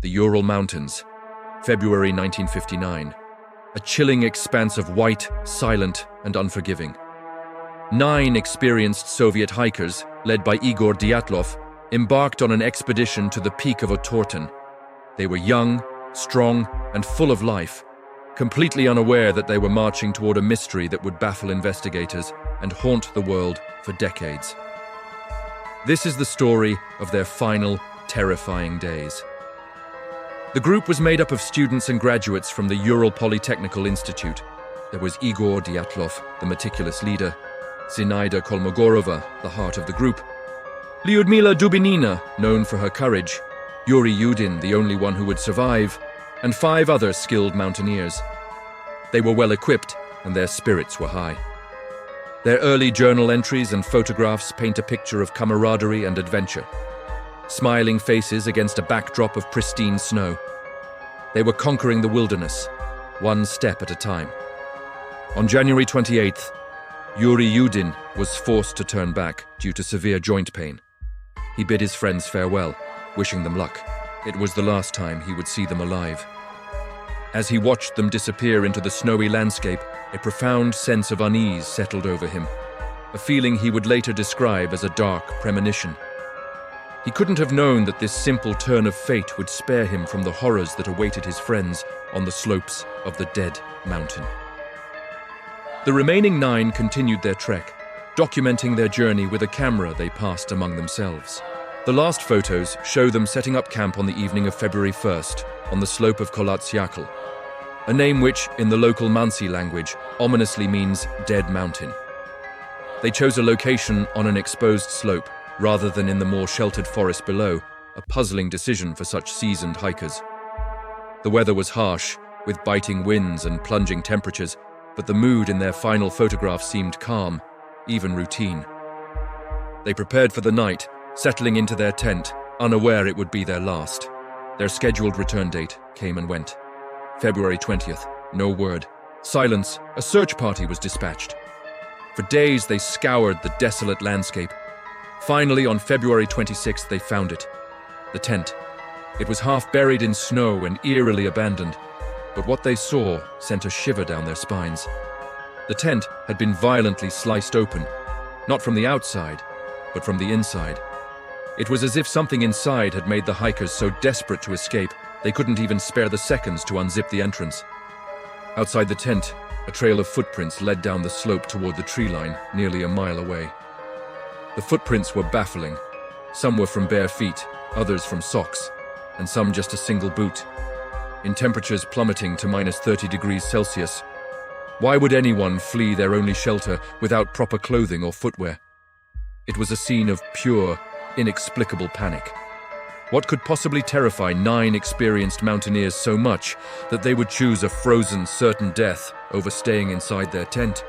the Ural Mountains, February 1959. A chilling expanse of white, silent, and unforgiving. 9 experienced Soviet hikers, led by Igor Dyatlov, embarked on an expedition to the peak of Otorten. They were young, strong, and full of life, completely unaware that they were marching toward a mystery that would baffle investigators and haunt the world for decades. This is the story of their final, terrifying days. The group was made up of students and graduates from the Ural Polytechnical Institute. There was Igor Dyatlov, the meticulous leader, Zinaida Kolmogorova, the heart of the group, Lyudmila Dubinina, known for her courage, Yuri Yudin, the only one who would survive, and 5 other skilled mountaineers. They were well equipped, and their spirits were high. Their early journal entries and photographs paint a picture of camaraderie and adventure. Smiling faces against a backdrop of pristine snow. They were conquering the wilderness, one step at a time. On January 28th, Yuri Yudin was forced to turn back due to severe joint pain. He bid his friends farewell, wishing them luck. It was the last time he would see them alive. As he watched them disappear into the snowy landscape, a profound sense of unease settled over him, a feeling he would later describe as a dark premonition. He couldn't have known that this simple turn of fate would spare him from the horrors that awaited his friends on the slopes of the Dead Mountain. The remaining 9 continued their trek, documenting their journey with a camera they passed among themselves. The last photos show them setting up camp on the evening of February 1st on the slope of Kolatsyakl, a name which, in the local Mansi language, ominously means Dead Mountain. They chose a location on an exposed slope rather than in the more sheltered forest below, a puzzling decision for such seasoned hikers. The weather was harsh, with biting winds and plunging temperatures, but the mood in their final photograph seemed calm, even routine. They prepared for the night, settling into their tent, unaware it would be their last. Their scheduled return date came and went. February 20th, no word. Silence, a search party was dispatched. For days they scoured the desolate landscape. Finally, on February 26th, they found it. The tent. It was half buried in snow and eerily abandoned, but what they saw sent a shiver down their spines. The tent had been violently sliced open, not from the outside, but from the inside. It was as if something inside had made the hikers so desperate to escape, they couldn't even spare the seconds to unzip the entrance. Outside the tent, a trail of footprints led down the slope toward the tree line, nearly a mile away. The footprints were baffling. Some were from bare feet, others from socks, and some just a single boot. In temperatures plummeting to minus 30 degrees Celsius, why would anyone flee their only shelter without proper clothing or footwear? It was a scene of pure, inexplicable panic. What could possibly terrify 9 experienced mountaineers so much that they would choose a frozen, certain death over staying inside their tent?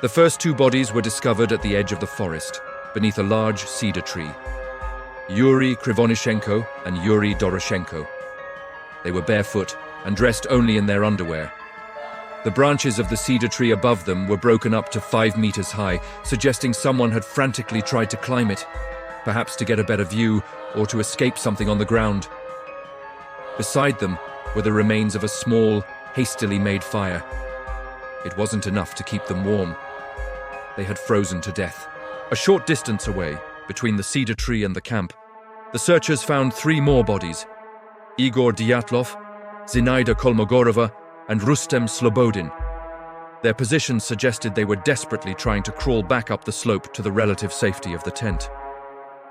The first 2 bodies were discovered at the edge of the forest, beneath a large cedar tree. Yuri Krivonishenko and Yuri Doroshenko. They were barefoot and dressed only in their underwear. The branches of the cedar tree above them were broken up to 5 meters high, suggesting someone had frantically tried to climb it, perhaps to get a better view or to escape something on the ground. Beside them were the remains of a small, hastily made fire. It wasn't enough to keep them warm. They had frozen to death. A short distance away, between the cedar tree and the camp, the searchers found 3 more bodies: Igor Dyatlov, Zinaida Kolmogorova, and Rustem Slobodin. Their positions suggested they were desperately trying to crawl back up the slope to the relative safety of the tent.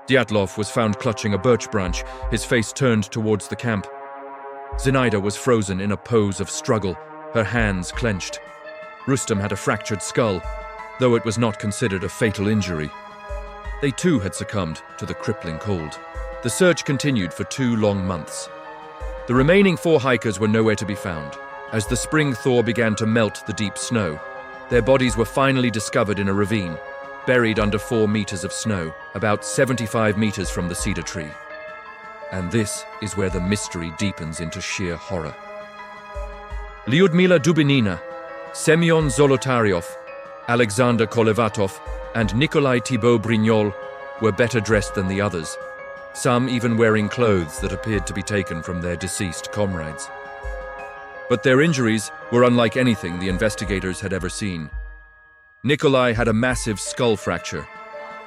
Dyatlov was found clutching a birch branch, his face turned towards the camp. Zinaida was frozen in a pose of struggle, her hands clenched. Rustem had a fractured skull, though it was not considered a fatal injury. They too had succumbed to the crippling cold. The search continued for 2 long months. The remaining 4 hikers were nowhere to be found. As the spring thaw began to melt the deep snow, their bodies were finally discovered in a ravine, buried under 4 meters of snow, about 75 meters from the cedar tree. And this is where the mystery deepens into sheer horror. Lyudmila Dubinina, Semyon Zolotaryov, Alexander Kolevatov, and Nikolai Thibault Brignol were better dressed than the others. some even wearing clothes that appeared to be taken from their deceased comrades. But their injuries were unlike anything the investigators had ever seen. Nikolai had a massive skull fracture.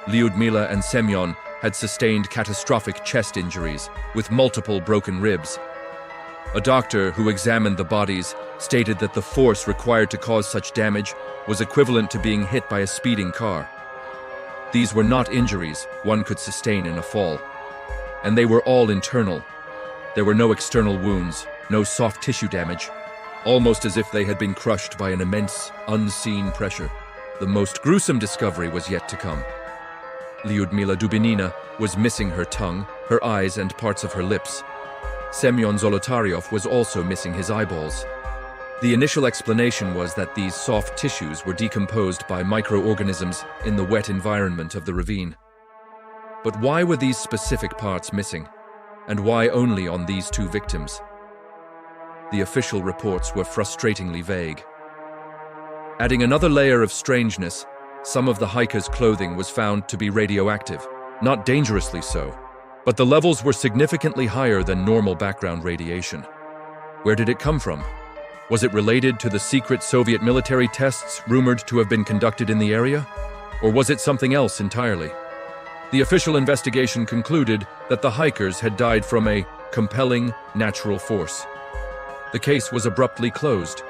Lyudmila and Semyon had sustained catastrophic chest injuries with multiple broken ribs. A doctor who examined the bodies stated that the force required to cause such damage was equivalent to being hit by a speeding car. These were not injuries one could sustain in a fall, and they were all internal. There were no external wounds, no soft tissue damage, almost as if they had been crushed by an immense, unseen pressure. The most gruesome discovery was yet to come. Lyudmila Dubinina was missing her tongue, her eyes, and parts of her lips. Semyon Zolotaryov was also missing his eyeballs. The initial explanation was that these soft tissues were decomposed by microorganisms in the wet environment of the ravine. But why were these specific parts missing? And why only on these two victims? The official reports were frustratingly vague. Adding another layer of strangeness, some of the hikers' clothing was found to be radioactive, not dangerously so, but the levels were significantly higher than normal background radiation. Where did it come from? Was it related to the secret Soviet military tests rumored to have been conducted in the area? Or was it something else entirely? The official investigation concluded that the hikers had died from a compelling natural force. The case was abruptly closed,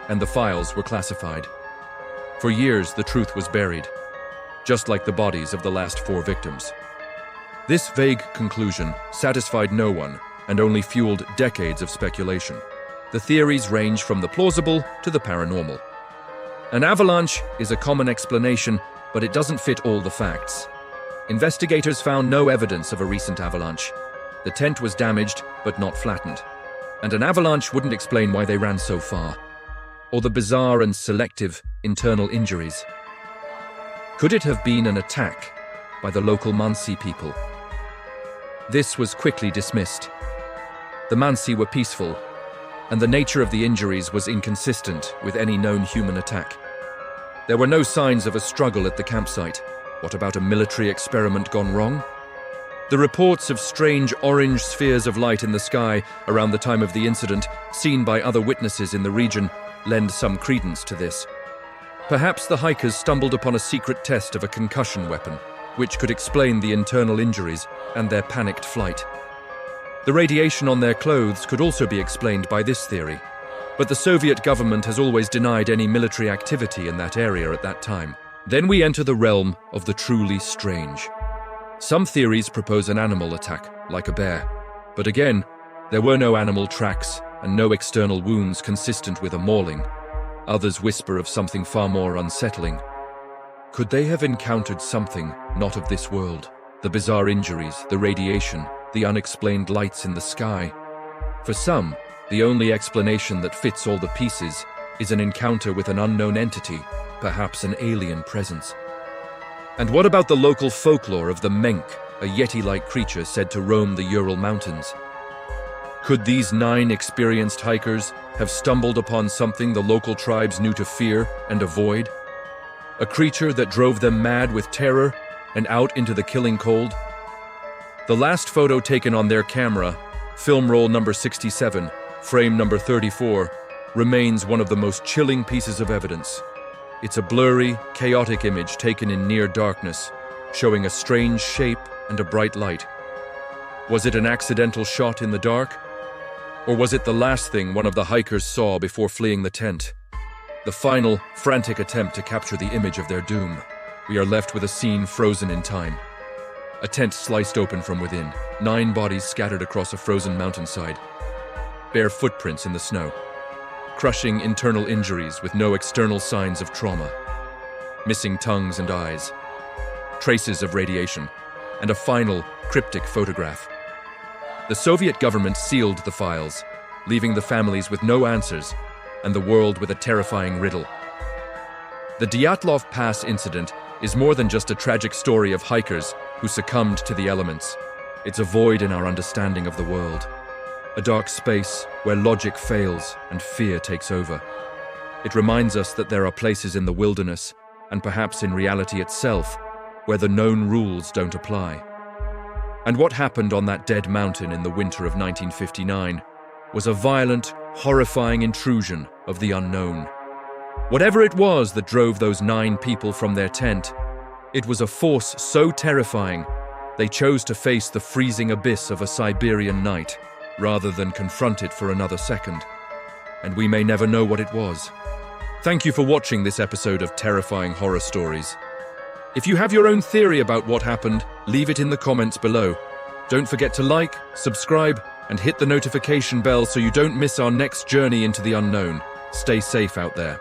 and the files were classified. For years, the truth was buried, just like the bodies of the last 4 victims. This vague conclusion satisfied no one and only fueled decades of speculation. The theories range from the plausible to the paranormal. An avalanche is a common explanation, but it doesn't fit all the facts. Investigators found no evidence of a recent avalanche. The tent was damaged, but not flattened. And an avalanche wouldn't explain why they ran so far, or the bizarre and selective internal injuries. Could it have been an attack by the local Mansi people? This was quickly dismissed. The Mansi were peaceful, and the nature of the injuries was inconsistent with any known human attack. There were no signs of a struggle at the campsite. What about a military experiment gone wrong? The reports of strange orange spheres of light in the sky around the time of the incident, seen by other witnesses in the region, lend some credence to this. Perhaps the hikers stumbled upon a secret test of a concussion weapon, which could explain the internal injuries and their panicked flight. The radiation on their clothes could also be explained by this theory, but the Soviet government has always denied any military activity in that area at that time. Then we enter the realm of the truly strange. Some theories propose an animal attack, like a bear, but again, there were no animal tracks and no external wounds consistent with a mauling. Others whisper of something far more unsettling. Could they have encountered something not of this world? The bizarre injuries, the radiation, the unexplained lights in the sky. For some, the only explanation that fits all the pieces is an encounter with an unknown entity, perhaps an alien presence. And what about the local folklore of the Menk, a yeti-like creature said to roam the Ural Mountains? Could these 9 experienced hikers have stumbled upon something the local tribes knew to fear and avoid? A creature that drove them mad with terror and out into the killing cold? The last photo taken on their camera, film roll number 67, frame number 34, remains one of the most chilling pieces of evidence. It's a blurry, chaotic image taken in near darkness, showing a strange shape and a bright light. Was it an accidental shot in the dark? Or was it the last thing one of the hikers saw before fleeing the tent? The final, frantic attempt to capture the image of their doom. We are left with a scene frozen in time. A tent sliced open from within, 9 bodies scattered across a frozen mountainside. Bare footprints in the snow. Crushing internal injuries with no external signs of trauma. Missing tongues and eyes. Traces of radiation. And a final, cryptic photograph. The Soviet government sealed the files, leaving the families with no answers and the world with a terrifying riddle. The Dyatlov Pass Incident is more than just a tragic story of hikers who succumbed to the elements. It's a void in our understanding of the world. A dark space where logic fails and fear takes over. It reminds us that there are places in the wilderness, and perhaps in reality itself, where the known rules don't apply. And what happened on that dead mountain in the winter of 1959 was a violent, horrifying intrusion of the unknown. Whatever it was that drove those 9 people from their tent, it was a force so terrifying they chose to face the freezing abyss of a Siberian night rather than confront it for another second. And we may never know what it was. Thank you for watching this episode of Terrifying Horror Stories. If you have your own theory about what happened, leave it in the comments below. Don't forget to like, subscribe, and hit the notification bell so you don't miss our next journey into the unknown. Stay safe out there.